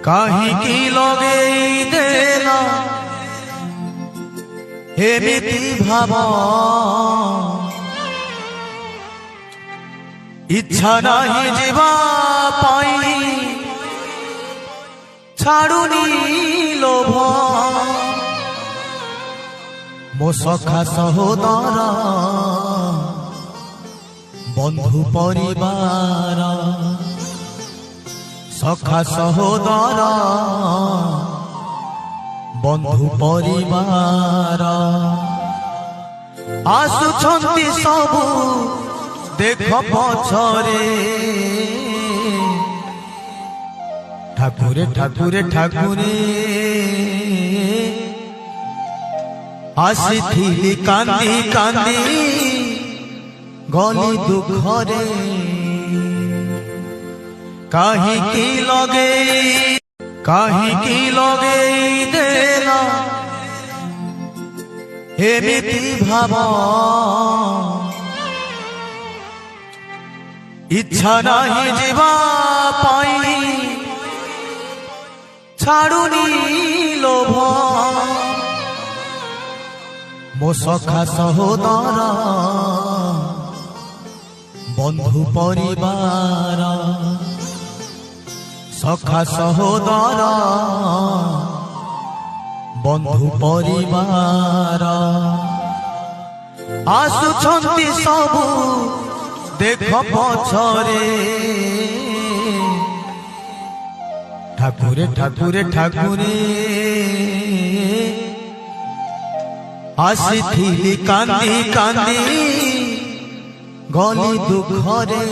କାହିଁକି ଲଗେଇ ଦେଲ ଏମିତି ଭାବ ଇଚ୍ଛା ନାହିଁ ଯିବା ପାଇଁ ଛାଡୁନି ଲୋଭ ମୋ ସଖା ସହୋଦର ବନ୍ଧୁ ପରିବାର ସଖା ସହୋଦର ବନ୍ଧୁ ପରିବାର ଆସୁଛନ୍ତି ସବୁ ଦେଖ ପଛରେ ଠାକୁରେ ଠାକୁରେ ଠାକୁରେ ଆସିଥିଲି କାନ୍ଦି କାନ୍ଦି ଗଲି ଦୁଃଖରେ କାହିଁକି ଲଗେଇ ଦେଲ ଏମିତି ଭାବ ଇଚ୍ଛା ନାହିଁ ଯିବା ପାଇଁ ଛାଡୁନି ଲୋଭ ମୋ ସଖା ସହୋଦର ବନ୍ଧୁ ପରିବାର ସଖା ସହୋଦର ବନ୍ଧୁ ପରିବାର ଆସୁଛନ୍ତି ସବୁ ଦେଖ ପଛରେ ଠାକୁରେ ଠାକୁରେ ଠାକୁରେ ଆସିଥିଲି କାନ୍ଦି କାନ୍ଦି ଗଲି ଦୁଃଖରେ।